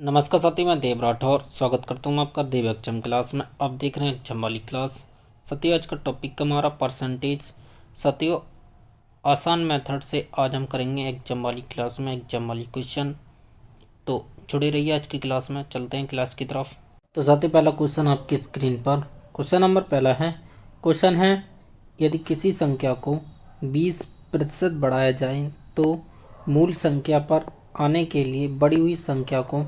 नमस्कार साथी, मैं देव राठौर स्वागत करता हूँ आपका देव एग्जाम क्लास में। आप देख रहे हैं एग्जाम वाली क्लास। साथियों, आज का टॉपिक हमारा परसेंटेज। साथियों, आसान मेथड से आज हम करेंगे एग्जाम वाली क्लास में एग्जाम वाली क्वेश्चन। तो जुड़े रहिए आज की क्लास में। चलते हैं क्लास की तरफ। तो साथियों, पहला क्वेश्चन आपकी स्क्रीन पर। क्वेश्चन नंबर पहला है। क्वेश्चन है, यदि किसी संख्या को 20% बढ़ाया जाए तो मूल संख्या पर आने के लिए बढ़ी हुई संख्या को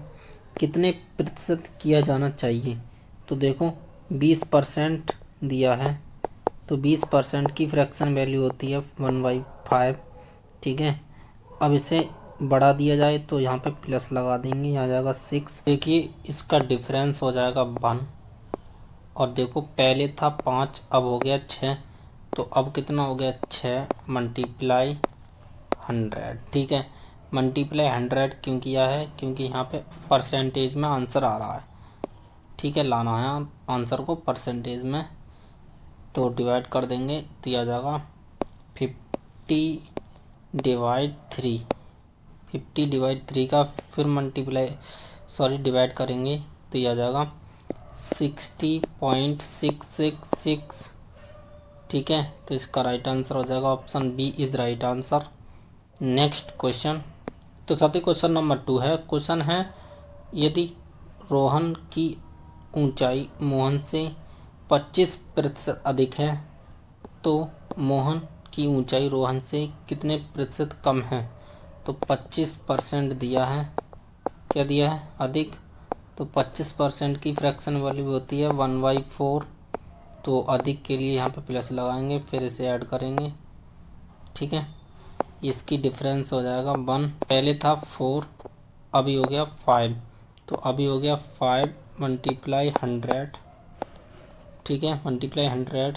कितने प्रतिशत किया जाना चाहिए। तो देखो 20% दिया है, तो 20% की फ्रैक्शन वैल्यू होती है 1/5। ठीक है, अब इसे बढ़ा दिया जाए तो यहाँ पे प्लस लगा देंगे, यहाँ जाएगा 6। देखिए इसका डिफरेंस हो जाएगा 1। और देखो पहले था 5, अब हो गया 6। तो अब कितना हो गया, 6 मल्टीप्लाई 100। ठीक है, मल्टीप्लाई 100 क्यों किया है, क्योंकि यहाँ पे परसेंटेज में आंसर आ रहा है। ठीक है, लाना है आंसर को परसेंटेज में। तो डिवाइड कर देंगे तो यह आ जाएगा 50/3। 50/3 का फिर डिवाइड करेंगे तो यह आ जाएगा 60.666। ठीक है, तो इसका राइट आंसर हो जाएगा option B is right answer. Next question. तो साथी क्वेश्चन नंबर 2 है। क्वेश्चन है, यदि रोहन की ऊंचाई मोहन से 25% अधिक है तो मोहन की ऊंचाई रोहन से कितने प्रतिशत कम है। तो 25% दिया है, क्या दिया है, अधिक। तो 25% की फ्रैक्शन वैल्यू होती है 1/4। तो अधिक के लिए यहाँ पे प्लस लगाएंगे, फिर इसे ऐड करेंगे। ठीक है, इसकी डिफरेंस हो जाएगा 1। पहले था 4, अभी हो गया 5। तो अभी हो गया 5 मल्टीप्लाई 100। ठीक है, मल्टीप्लाई 100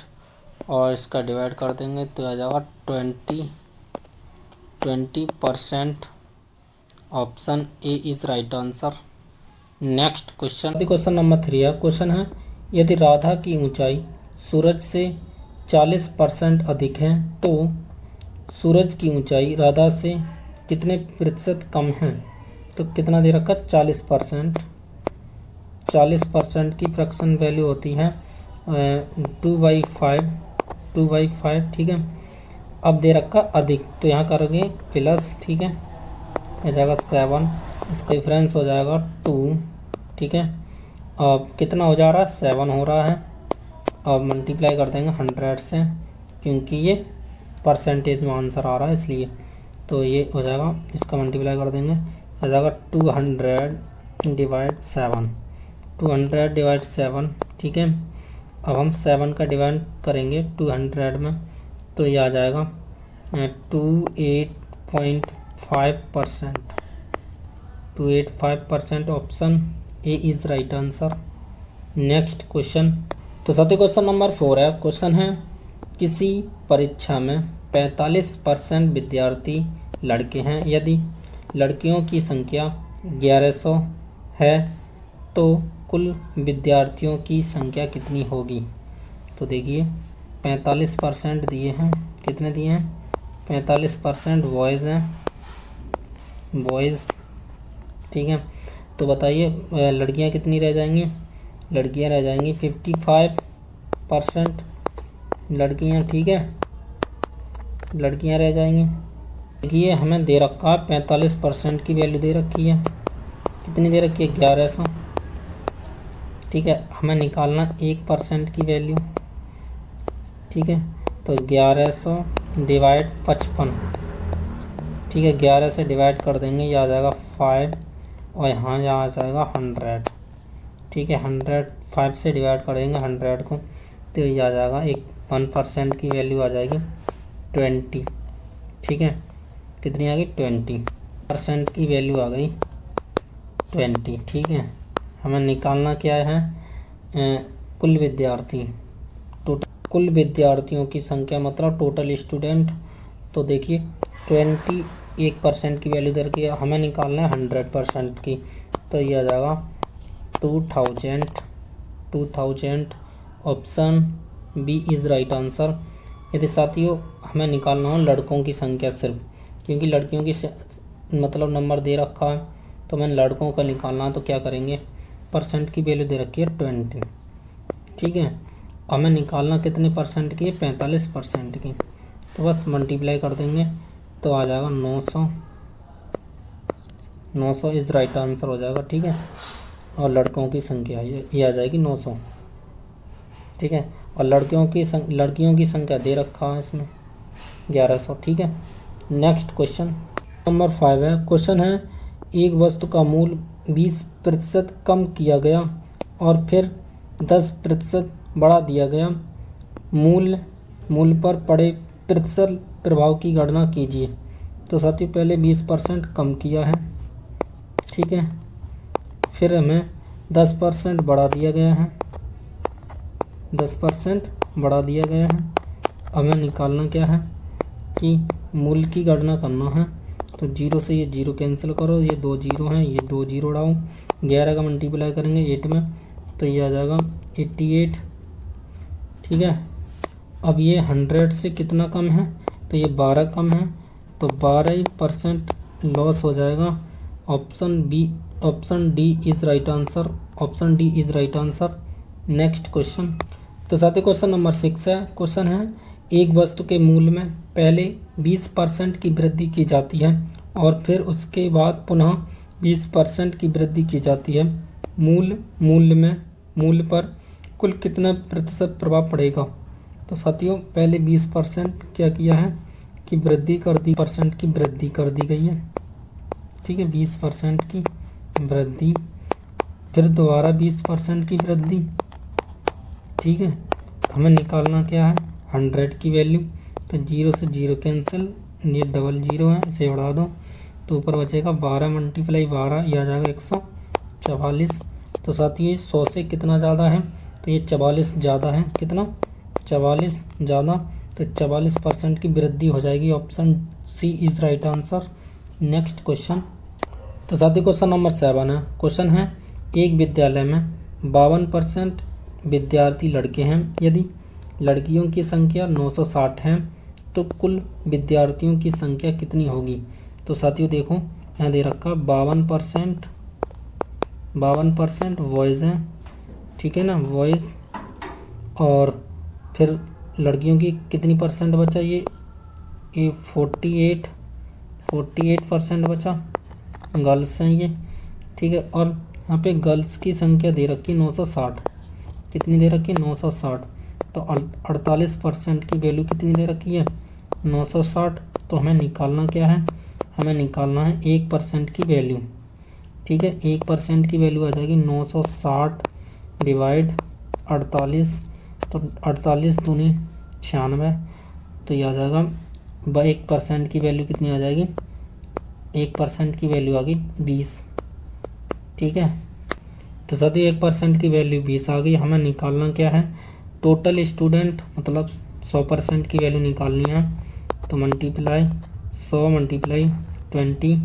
और इसका डिवाइड कर देंगे तो आ जाएगा 20%। Option A is right answer. Next question. Question number 3 है। क्वेश्चन है, यदि राधा की ऊंचाई सूरज से 40% अधिक है तो सूरज की ऊंचाई राधा से कितने प्रतिशत कम है। तो कितना दे रखा, 40%। 40% की फ्रैक्शन वैल्यू होती है 2/5। 2/5। ठीक है, अब दे रखा अधिक, तो यहाँ करोगे प्लस। ठीक है, हो जाएगा 7। इसका डिफरेंस हो जाएगा 2। ठीक है, अब कितना हो जा रहा है, 7 हो रहा है। अब मल्टीप्लाई कर देंगे 100 से, क्योंकि ये परसेंटेज में आंसर आ रहा है इसलिए। तो ये हो जाएगा, इसका मल्टीप्लाई कर देंगे, हो जाएगा 200/7। 200/7। ठीक है, अब हम 7 का डिवाइड करेंगे 200 में तो ये आ जाएगा 28.5%। 285%। Option A is right answer. Next question. तो साथी क्वेश्चन नंबर 4 है। क्वेश्चन है, किसी परीक्षा में 45% विद्यार्थी लड़के हैं, यदि लड़कियों की संख्या 1100 है तो कुल विद्यार्थियों की संख्या कितनी होगी। तो देखिए 45% दिए हैं, कितने दिए हैं, 45% बॉयज़ हैं, बॉयज़। ठीक है, तो बताइए लड़कियां कितनी रह जाएंगी। लड़कियां रह जाएंगी 55% लड़कियां। ठीक है, लड़कियां रह जाएंगी। देखिए हमें दे रखा है 45% की वैल्यू दे रखी है, कितनी दे रखी है, 1100। ठीक है, हमें निकालना 1% की वैल्यू। ठीक है, तो 1100 डिवाइड 55। ठीक है, 11 से डिवाइड कर देंगे, ये आ जाएगा 5 और यहाँ आ जाएगा 100। ठीक है, 105 से डिवाइड करेंगे 100 को तो ये आ जाएगा 1% की वैल्यू आ जाएगी 20। ठीक है, कितनी आ गई, 20% की वैल्यू आ गई 20। ठीक है, हमें निकालना क्या है, कुल विद्यार्थी, कुल विद्यार्थियों की संख्या मतलब टोटल स्टूडेंट। तो देखिए 21% की वैल्यू दे रखी है, हमें निकालना है 100% की। तो ये आ जाएगा 2000। Option B is right answer. यदि साथियों हमें निकालना हो लड़कों की संख्या सिर्फ, क्योंकि लड़कियों की मतलब नंबर दे रखा है तो मैंने लड़कों का निकालना तो क्या करेंगे, परसेंट की वैल्यू दे रखी है 20, ठीक है। हमें निकालना कितने परसेंट की है, 45% की। तो बस मल्टीप्लाई कर देंगे तो आ जाएगा 900, 900 इज राइट आंसर हो जाएगा, ठीक है। और लड़कों की संख्या ये आ जाएगी 900, ठीक है। और लड़कियों की संख्या दे रखा है इसमें 1100, ठीक है। नेक्स्ट क्वेश्चन नंबर 5 है। क्वेश्चन है एक वस्तु का मूल्य 20% कम किया गया और फिर 10% बढ़ा दिया गया। मूल्य पर पड़े प्रतिशत प्रभाव की गणना कीजिए। तो साथियों पहले 20% कम किया है, ठीक है। फिर हमें 10% बढ़ा दिया गया है, 10% बढ़ा दिया गया है। हमें निकालना क्या है कि मूल्य की गणना करना है। तो 0 से ये 0 कैंसिल करो, ये 2 0 हैं, ये 2 0 उड़ाओ, 11 का मल्टीप्लाई करेंगे 8 में तो ये आ जाएगा 88, ठीक है। अब ये 100 से कितना कम है, तो ये 12 कम है, तो 12% लॉस हो जाएगा। Option D is right answer, option D is right answer. Next question, तो साथियों क्वेश्चन नंबर 6 है। क्वेश्चन है एक वस्तु के मूल्य में पहले 20% की वृद्धि की जाती है और फिर उसके बाद पुनः 20% की वृद्धि की जाती है। मूल्य पर कुल कितना प्रतिशत प्रभाव पड़ेगा। तो साथियों पहले 20% क्या किया है कि वृद्धि कर दी, परसेंट की वृद्धि कर दी गई है, ठीक है। 20% की वृद्धि, फिर दोबारा 20% की वृद्धि, ठीक है। हमें निकालना क्या है 100 की वैल्यू। तो 0 से 0 कैंसिल, ये डबल 0 है, इसे उड़ा दो तो ऊपर बचेगा 12 मल्टीप्लाई 12, यह आ जाएगा 144। तो साथियों ये 100 से कितना ज़्यादा है, तो ये 44 ज़्यादा है, कितना 44 ज़्यादा, तो 44% की वृद्धि हो जाएगी। Option C is right answer. Next question, तो साथियों क्वेश्चन नंबर 7 है। क्वेश्चन है एक विद्यालय में 52% विद्यार्थी लड़के हैं। यदि लड़कियों की संख्या 960 है तो कुल विद्यार्थियों की संख्या कितनी होगी। तो साथियों देखो यहाँ दे रखा 52% बॉयज़ हैं, ठीक है ना, बॉयज़। और फिर लड़कियों की कितनी परसेंट बचा, ये 48% बचा, गर्ल्स हैं ये, ठीक है। और यहाँ पे गर्ल्स की संख्या दे रखी 960, कितनी दे रखी है 960। तो 48% की वैल्यू कितनी दे रखी है 960। तो हमें निकालना क्या है, हमें निकालना है 1% की वैल्यू, ठीक है। 1% की वैल्यू आ जाएगी 960 डिवाइड 48, तो 48 दूनी 96, तो ये आ जाएगा 1% की वैल्यू कितनी आ जाएगी, 1% की वैल्यू आ गई 20, ठीक है। तो सभी 1% की वैल्यू 20 आ गई। हमें निकालना क्या है टोटल स्टूडेंट, मतलब 100% की वैल्यू निकालनी है। तो मल्टीप्लाई 100 मल्टीप्लाई 20,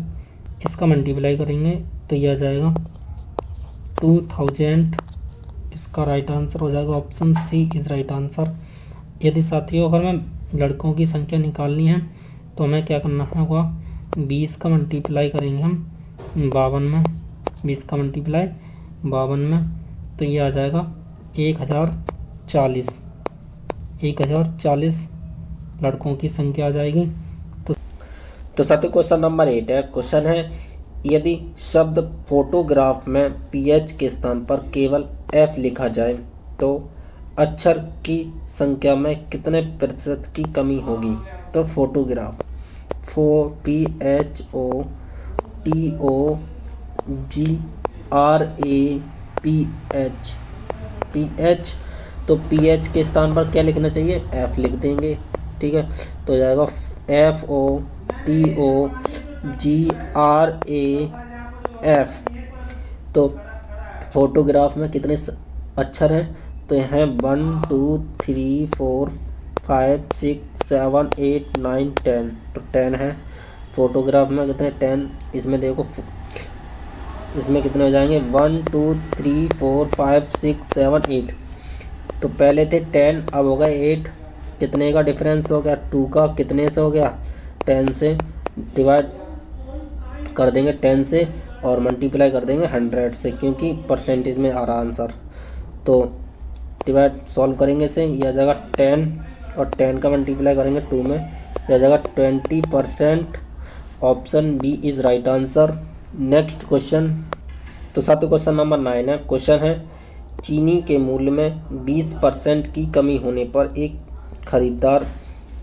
इसका मल्टीप्लाई करेंगे तो यह आ जाएगा 2000। इसका राइट आंसर हो जाएगा option C is right answer. यदि साथियों अगर हमें लड़कों की संख्या निकालनी है तो हमें क्या करना होगा, 20 का मल्टीप्लाई करेंगे हम 52 में, 20 का मल्टीप्लाई 52 में, तो ये आ जाएगा 1040 लड़कों की संख्या आ जाएगी। तो साथियों क्वेश्चन नंबर 8 है। क्वेश्चन है यदि शब्द फोटोग्राफ में पीएच के स्थान पर केवल एफ लिखा जाए तो अक्षर की संख्या में कितने प्रतिशत की कमी होगी। तो फोटोग्राफ PHOTOGRAPH, तो पीएच के स्थान पर क्या लिखना चाहिए, एफ लिख देंगे, ठीक है। तो हो जाएगा FOTOGRAF। तो फोटोग्राफ में कितने अक्षर हैं, तो यहाँ 1 2 3 4 5 6 7 8 9 10, तो 10 है फोटोग्राफ में, कितने 10। इसमें देखो इसमें कितने हो जाएंगे 1 2 3 4 5 6 7 8, तो पहले थे 10, अब हो गए 8, कितने का डिफरेंस हो गया 2 का, कितने से हो गया 10 से, डिवाइड कर देंगे 10 से, और मल्टीप्लाई कर देंगे 100 से, क्योंकि परसेंटेज में आ रहा आंसर। तो डिवाइड सॉल्व करेंगे इसे, यह आ जाएगा 10 और 10 का मल्टीप्लाई करेंगे 2 में, यह आ जाएगा 20%। Option B is right answer. Next question, तो साथ क्वेश्चन नंबर 9 है। क्वेश्चन है चीनी के मूल्य में 20% की कमी होने पर एक खरीदार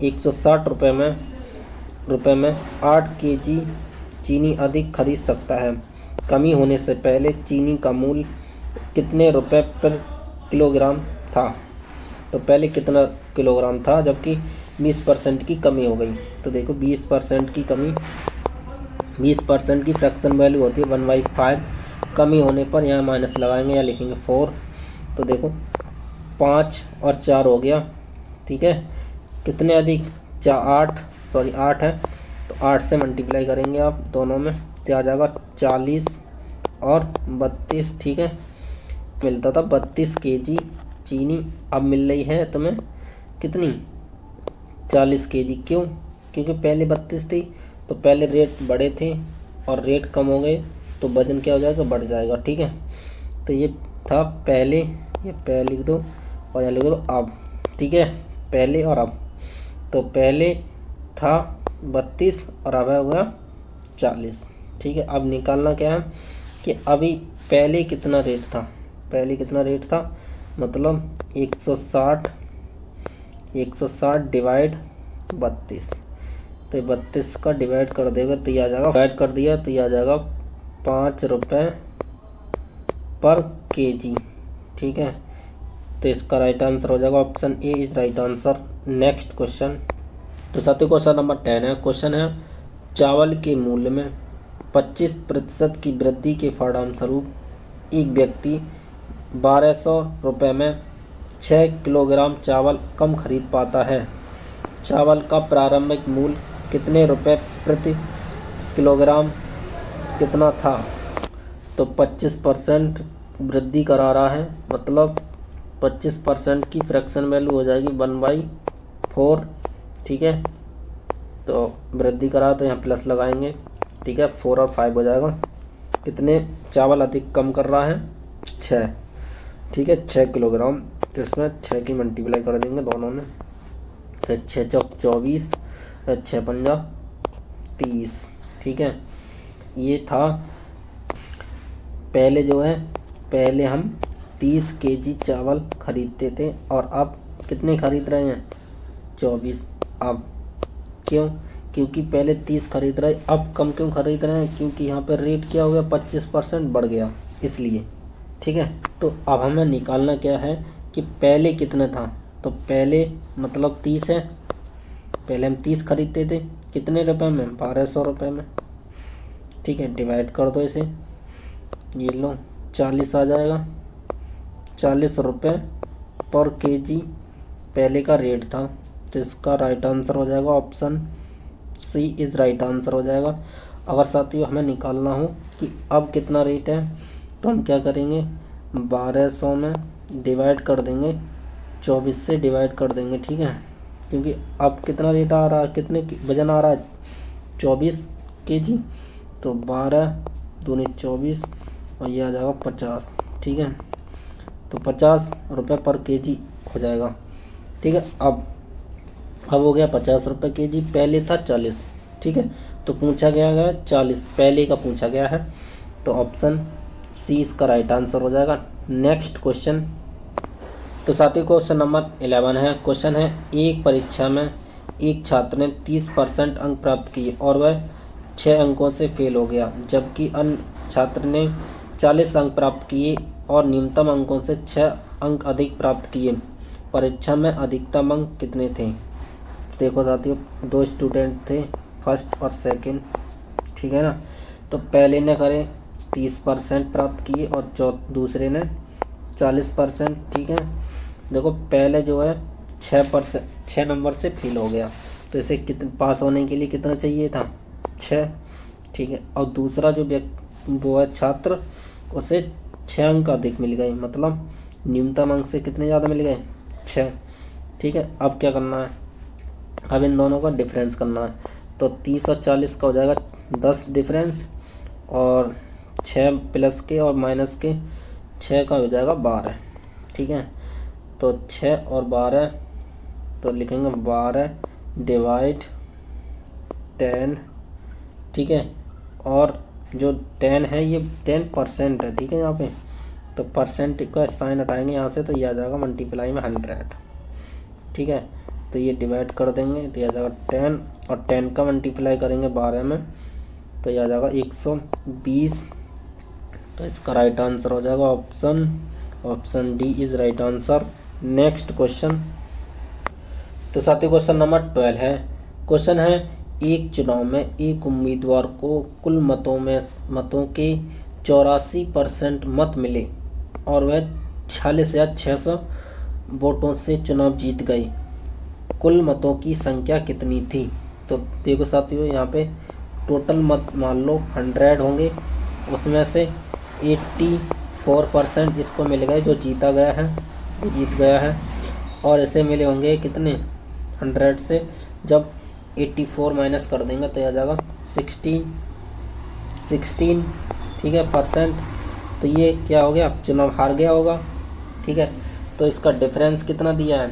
160 रुपये में 8 केजी चीनी अधिक खरीद सकता है। कमी होने से पहले चीनी का मूल्य कितने रुपए पर किलोग्राम था? तो पहले कितना किलोग्राम था जबकि 20% की कमी हो गई। तो देखो 20% की कमी, 20% की फ्रैक्शन वैल्यू होती है 1/5। कमी होने पर यहाँ माइनस लगाएंगे या लिखेंगे 4। तो देखो 5 और 4 हो गया, ठीक है। कितने अधिक? 8 है, तो 8 से मल्टीप्लाई करेंगे आप दोनों में, तो आ जाएगा 40 और 32, ठीक है। मिलता था 32 केजी चीनी, अब मिल रही है तुम्हें कितनी? 40 केजी। क्यों? क्योंकि पहले 32 थी, तो पहले रेट बड़े थे और रेट कम हो गए, तो वजन क्या हो जाएगा? बढ़ जाएगा, ठीक है। तो ये था पहले, ये पहले लिख दो और यहाँ लिख दो अब, ठीक है। पहले और अब, तो पहले था 32 और अब हो गया 40, ठीक है। अब निकालना क्या है कि अभी पहले कितना रेट था? पहले कितना रेट था मतलब 160 डिवाइड 32, तो 32 का डिवाइड कर देगा तो ये आ जाएगा, डिवाइड कर दिया तो ये आ जाएगा 5 रुपये पर केजी, ठीक है। तो इसका राइट आंसर हो जाएगा option A is right answer. Next question, तो साथियों क्वेश्चन नंबर 10 है। क्वेश्चन है चावल के मूल्य में 25% की वृद्धि के परिणामस्वरूप एक व्यक्ति 1200 रुपये में 6 किलोग्राम चावल कम खरीद पाता है। चावल का प्रारंभिक मूल्य कितने रुपए प्रति किलोग्राम कितना था? तो 25% वृद्धि करा रहा है, मतलब 25% की फ्रैक्शन वैल्यू हो जाएगी 1/4, ठीक है। तो वृद्धि करा तो यहाँ प्लस लगाएंगे, ठीक है। 4 और 5 हो जाएगा। कितने चावल अधिक कम कर रहा है? 6, ठीक है, 6 किलोग्राम। तो इसमें 6 की मल्टीप्लाई कर देंगे दोनों में, तो 6 चौक 24, 6 पंजा 30, ठीक है। ये था पहले जो है, पहले हम 30 केजी चावल खरीदते थे और अब कितने खरीद रहे हैं? 24। अब क्यों? क्योंकि पहले 30 खरीद रहे, अब कम क्यों खरीद रहे हैं? क्योंकि यहाँ पे रेट क्या हो गया? 25% बढ़ गया, इसलिए, ठीक है। तो अब हमें निकालना क्या है कि पहले कितना था? तो पहले मतलब 30 है, पहले हम 30 खरीदते थे, कितने रुपए में? 1200 रुपये में, ठीक है। डिवाइड कर दो इसे, ये लो 40 आ जाएगा। 40 रुपये पर केजी पहले का रेट था, तो इसका राइट आंसर हो जाएगा option C is right answer हो जाएगा। अगर साथियों हमें निकालना हो कि अब कितना रेट है, तो हम क्या करेंगे? 1200 में डिवाइड कर देंगे 24 से, डिवाइड कर देंगे, ठीक है। क्योंकि अब कितना रेट आ रहा है, कितने वजन आ रहा है? 24 केजी। तो 12 दूनी 24 और ये आ जाएगा 50, ठीक है। तो 50 रुपये पर केजी हो जाएगा, ठीक है। अब हो गया 50 रुपये केजी, पहले था 40, ठीक है। तो पूछा गया है 40, पहले का पूछा गया है, तो ऑप्शन सी इसका राइट आंसर हो जाएगा। नेक्स्ट क्वेश्चन, तो साथियों क्वेश्चन नंबर 11 है। क्वेश्चन है एक परीक्षा में एक छात्र ने 30% अंक प्राप्त किए और वह 6 अंकों से फेल हो गया, जबकि अन्य छात्र ने 40 अंक प्राप्त किए और न्यूनतम अंकों से 6 अंक अधिक प्राप्त किए। परीक्षा में अधिकतम अंक कितने थे? देखो साथियों, 2 स्टूडेंट थे, फर्स्ट और सेकंड, ठीक है ना। तो पहले ने करे 30% प्राप्त किए और दूसरे ने 40%, ठीक है। देखो पहले जो है 6 नंबर से फेल हो गया, तो इसे कितने पास होने के लिए कितना चाहिए था? 6, ठीक है। और दूसरा जो वो है छात्र, उसे 6 अंक अधिक मिल गए, मतलब न्यूनतम अंक से कितने ज़्यादा मिल गए? 6, ठीक है। अब क्या करना है? अब इन दोनों का डिफरेंस करना है, तो 30 और 40 का हो जाएगा 10 डिफरेंस, और 6 प्लस के और माइनस के 6 का हो जाएगा 12, ठीक है। तो 6 और 12, तो लिखेंगे 12 डिवाइड 10, ठीक है। और जो 10 है ये 10% है, ठीक है। यहाँ पे तो परसेंट का साइन हटाएंगे यहाँ से, तो ये आ जाएगा मल्टीप्लाई में 100, ठीक है। तो ये डिवाइड कर देंगे तो ये आ जाएगा 10, और 10 का मल्टीप्लाई करेंगे 12 में, तो ये आ जाएगा 120। तो इसका राइट आंसर हो जाएगा option D is right answer. Next question, तो साथियों क्वेश्चन नंबर 12 है। क्वेश्चन है, एक चुनाव में एक उम्मीदवार को कुल मतों के 84% मत मिले और वह 46,600 वोटों से चुनाव जीत गए। कुल मतों की संख्या कितनी थी? तो देखो साथियों, यहाँ पे टोटल मत मान लो 100 होंगे, उसमें से 84% इसको मिल गए जो जीत गया है, और ऐसे मिले होंगे कितने 100 से, जब 84 माइनस कर देंगे तो आ जाएगा 16, ठीक है, परसेंट। तो ये क्या हो गया, चुनाव हार गया होगा, ठीक है। तो इसका डिफरेंस कितना दिया है,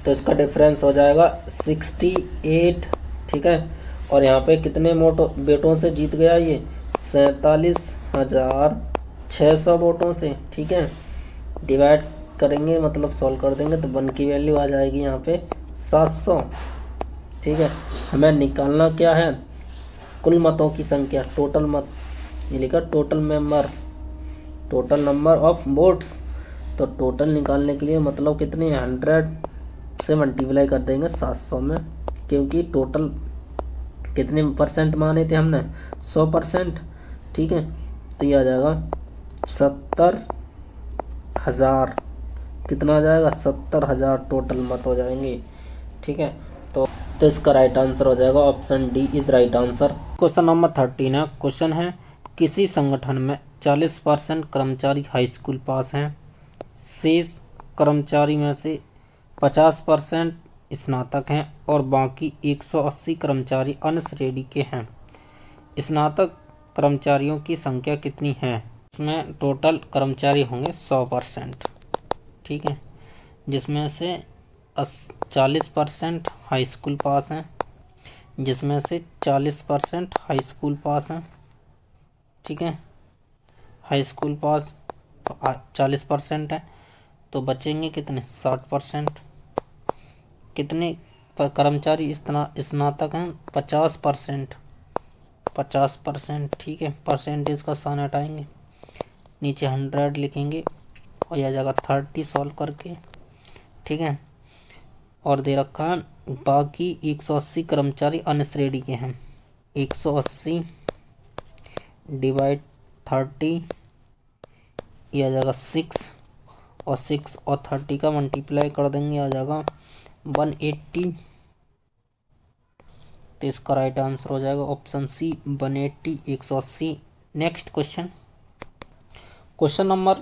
तो इसका डिफरेंस हो जाएगा 68, ठीक है। और यहाँ पे कितने बेटों से जीत गया, ये 47,600 वोटों से, ठीक है। डिवाइड करेंगे मतलब सॉल्व कर देंगे तो 1 की वैल्यू आ जाएगी यहाँ पे 700, ठीक है। हमें निकालना क्या है, कुल मतों की संख्या, टोटल मत, ये लिखा टोटल नंबर ऑफ वोट्स। तो टोटल निकालने के लिए मतलब कितने 100 से मल्टीप्लाई कर देंगे 700 में, क्योंकि टोटल कितने परसेंट माने थे हमने, 100%, ठीक है। तो ये आ जाएगा 70,000, कितना आ जाएगा 70,000 टोटल मत हो जाएंगे, ठीक है। तो इसका राइट आंसर हो जाएगा option D is right answer. Question number 13 है। क्वेश्चन है, किसी संगठन में 40% कर्मचारी हाई स्कूल पास हैं, शेष कर्मचारी में से 50% स्नातक हैं और बाकी 180 कर्मचारी अन्य श्रेणी के हैं। स्नातक कर्मचारियों की संख्या कितनी है? इसमें टोटल कर्मचारी होंगे 100%, ठीक है, जिसमें से 40% हाई स्कूल पास हैं, जिसमें से 40% हाई स्कूल पास हैं, ठीक है। हाई स्कूल पास 40% है, तो बचेंगे कितने 60%। कितने कर्मचारी स्नातक हैं 50%, ठीक है। परसेंटेज का साइन हटाएंगे, नीचे 100 लिखेंगे और यह जाएगा 30 सॉल्व करके, ठीक है। और दे रखा है बाकी 180 कर्मचारी अन्य श्रेणी के हैं। 180 डिवाइड 30, यह आ जाएगा 6, और 6 और 30 का मल्टीप्लाई कर देंगे, आ जाएगा 180। तो इसका राइट आंसर हो जाएगा option C 180, 180। Next question, question number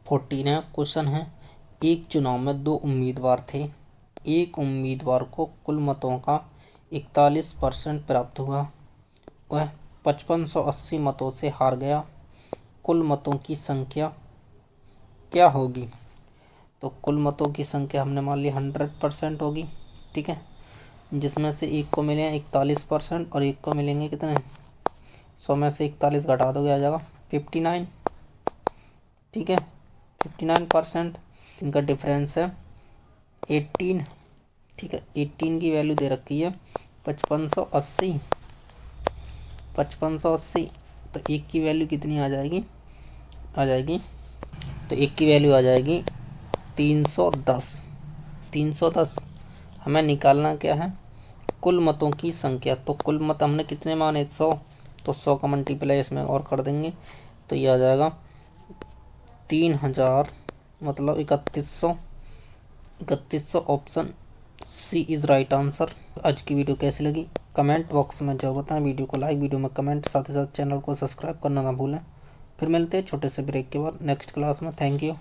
14 है। क्वेश्चन है, एक चुनाव में 2 उम्मीदवार थे, एक उम्मीदवार को कुल मतों का 41% प्राप्त हुआ, वह 5580 मतों से हार गया। कुल मतों की संख्या क्या होगी? तो कुल मतों की संख्या हमने मान ली 100% होगी, ठीक है, जिसमें से एक को मिले 41% और एक को मिलेंगे कितने 100 में से 41 घटा दोगे, आ जाएगा 59, ठीक है, 59%। इनका डिफरेंस है 18, ठीक है। 18 की वैल्यू दे रखी है 5580, तो एक की वैल्यू कितनी आ जाएगी, तो एक की वैल्यू आ जाएगी 310। हमें निकालना क्या है, कुल मतों की संख्या। तो कुल मत हमने कितने माने 100, तो 100 का मल्टीप्लाई इसमें और कर देंगे, तो ये आ जाएगा 3000, मतलब 3100। Option C is right answer. आज की वीडियो कैसी लगी कमेंट बॉक्स में जो बताएं। वीडियो को लाइक, वीडियो में कमेंट, साथ ही साथ चैनल को सब्सक्राइब करना ना भूलें। फिर मिलते हैं छोटे से ब्रेक के बाद नेक्स्ट क्लास में। Thank you.